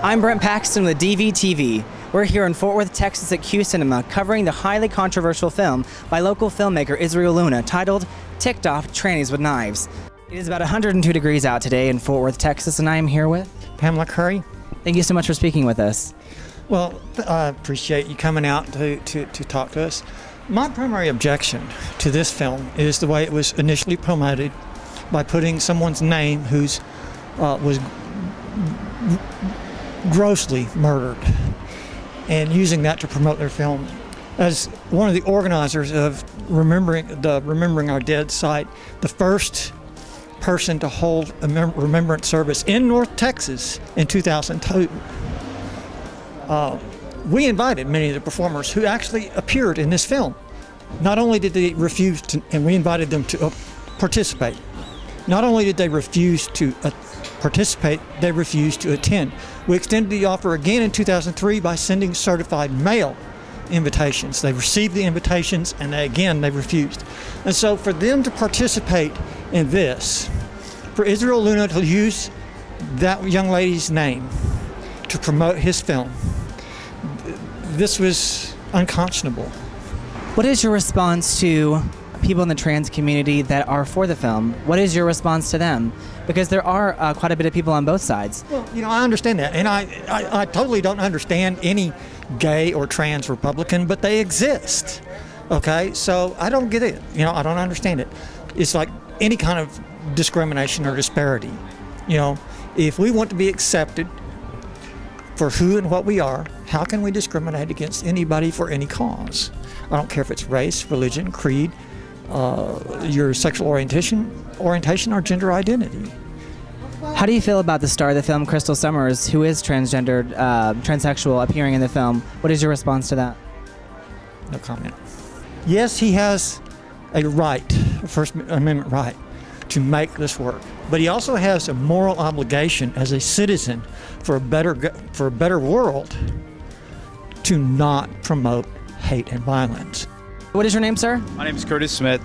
I'm Brent Paxton with DVTV. We're here in Fort Worth, Texas at Q Cinema covering the highly controversial film by local filmmaker Israel Luna titled Ticked Off Trannies with Knives. It is about 102 degrees out today in Fort Worth, Texas, and I am here with Pamela Curry. Thank you so much for speaking with us. Well, I appreciate you coming out to talk to us. My primary objection to this film is the way it was initially promoted by putting someone's name who's was grossly murdered and using that to promote their film. As one of the organizers of Remembering Our Dead site, the first person to hold a remembrance service in North Texas in 2002, we invited many of the performers who actually appeared in this film. Not only did they refuse to, and we invited them to participate, not only did they refuse to participate, they refused to attend. We extended the offer again in 2003 by sending certified mail invitations. They received the invitations and they refused. And so for them to participate in this, for Israel Luna to use that young lady's name to promote his film, this was unconscionable. What is your response to people in the trans community that are for the film? What is your response to them? Because there are quite a bit of people on both sides. Well, I understand that, and I totally don't understand any gay or trans Republican, but they exist. Okay, so I don't get it. I don't understand it. It's like any kind of discrimination or disparity. If we want to be accepted for who and what we are, how can we discriminate against anybody for any cause? I don't care if it's race, religion, creed, your sexual orientation, or gender identity. How do you feel about the star of the film, Crystal Summers, who is transgendered, transsexual, appearing in the film? What is your response to that? No comment. Yes, he has a right, a First Amendment right, to make this work, but he also has a moral obligation as a citizen for a better world to not promote hate and violence. What is your name, sir? My name is Curtis Smith.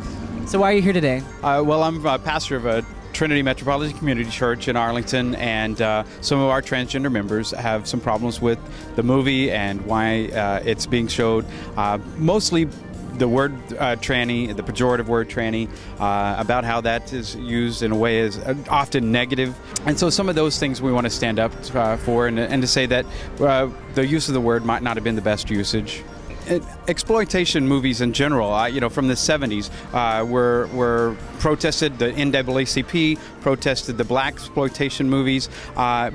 So why are you here today? Well, I'm a pastor of a Trinity Metropolitan Community Church in Arlington, and some of our transgender members have some problems with the movie and why it's being showed. Mostly the word tranny, the pejorative word tranny, about how that is used in a way is often negative. And so some of those things we want to stand up for and to say that the use of the word might not have been the best usage. Exploitation movies in general, from the 70s, were protested. The NAACP protested the blaxploitation movies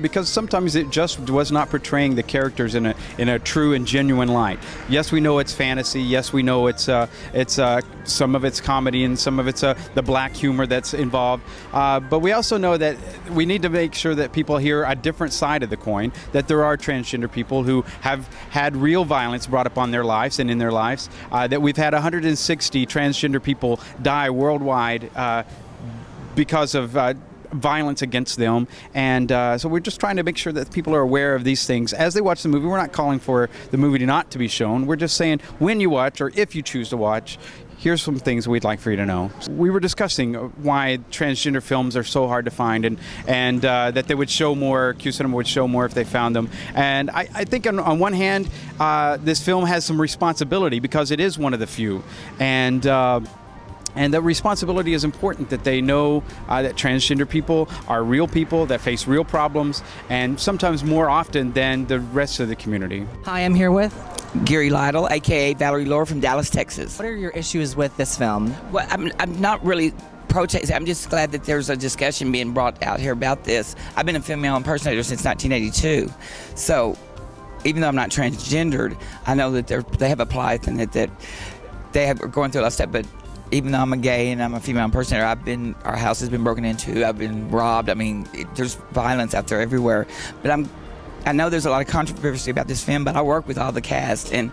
because sometimes it just was not portraying the characters in a true and genuine light. Yes, we know it's fantasy. Yes, we know it's some of it's comedy and some of it's the black humor that's involved. But we also know that we need to make sure that people hear a different side of the coin. That there are transgender people who have had real violence brought upon their lives and in their lives. That we've had 160 transgender people die worldwide because of violence against them, and so we're just trying to make sure that people are aware of these things as they watch the movie. We're not calling for the movie not to be shown. We're just saying when you watch, or if you choose to watch, here's some things we'd like for you to know. We were discussing why transgender films are so hard to find, and that they would show more, Q Cinema would show more if they found them. And I think on one hand, this film has some responsibility because it is one of the few. And the responsibility is important, that they know that transgender people are real people that face real problems, and sometimes more often than the rest of the community. Hi, I'm here with Gary Lytle, a.k.a. Valerie Lohr from Dallas, Texas. What are your issues with this film? Well, I'm not really protesting. I'm just glad that there's a discussion being brought out here about this. I've been a female impersonator since 1982. So even though I'm not transgendered, I know that they have applied and that they are going through a lot of stuff. But even though I'm a gay and I'm a female impersonator, our house has been broken into. I've been robbed. I mean, there's violence out there everywhere. But I know there's a lot of controversy about this film, but I work with all the cast, and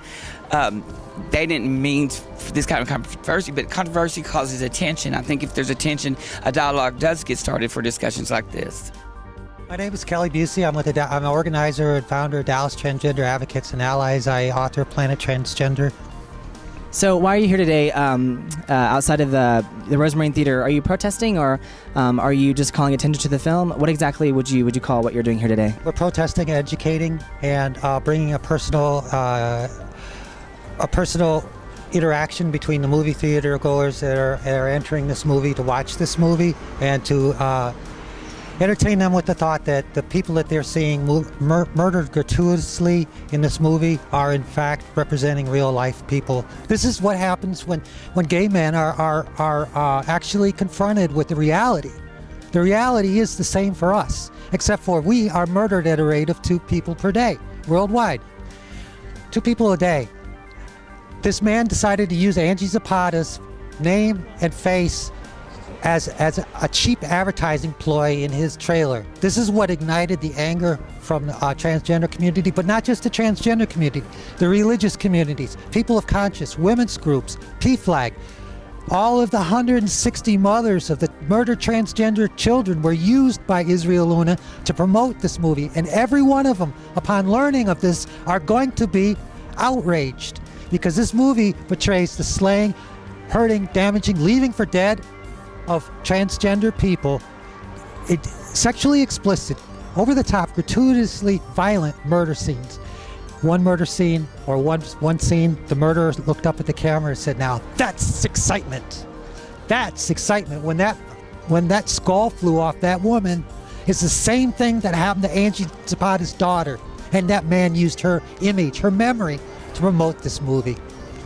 they didn't mean for this kind of controversy, but controversy causes attention. I think if there's attention, a dialogue does get started for discussions like this. My name is Kelli Busey. I'm an organizer and founder of Dallas Transgender Advocates and Allies. I author Planet Transgender. So why are you here today outside of the Rosemarine Theater? Are you protesting, or are you just calling attention to the film? What exactly would you call what you're doing here today? We're protesting, educating, and bringing a personal interaction between the movie theater goers that are entering this movie to watch this movie, and to entertain them with the thought that the people that they're seeing murdered gratuitously in this movie are in fact representing real life people. This is what happens when gay men are actually confronted with the reality. The reality is the same for us, except for we are murdered at a rate of 2 people per day worldwide. 2 people a day. This man decided to use Angie Zapata's name and face as a cheap advertising ploy in his trailer. This is what ignited the anger from the transgender community, but not just the transgender community, the religious communities, people of conscience, women's groups, PFLAG. All of the 160 mothers of the murdered transgender children were used by Israel Luna to promote this movie, and every one of them, upon learning of this, are going to be outraged, because this movie portrays the slaying, hurting, damaging, leaving for dead of transgender people. It sexually explicit, over the top, gratuitously violent murder scenes. One murder scene, or one scene, the murderer looked up at the camera and said, "Now that's excitement. That's excitement." When that skull flew off that woman, it's the same thing that happened to Angie Zapata's daughter, and that man used her image, her memory, to promote this movie.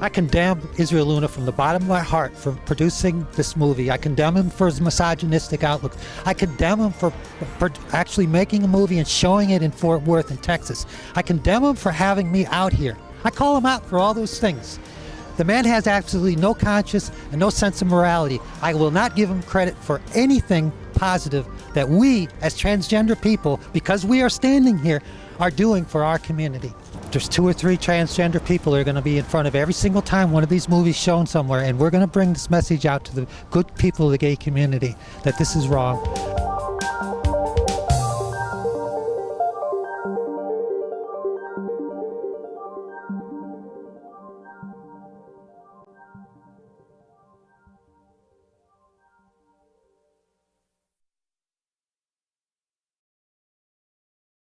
I condemn Israel Luna from the bottom of my heart for producing this movie. I condemn him for his misogynistic outlook. I condemn him for actually making a movie and showing it in Fort Worth in Texas. I condemn him for having me out here. I call him out for all those things. The man has absolutely no conscience and no sense of morality. I will not give him credit for anything positive that we, as transgender people, because we are standing here, are doing for our community. There's 2 or 3 transgender people that are going to be in front of every single time one of these movies shown somewhere, and we're going to bring this message out to the good people of the gay community that this is wrong.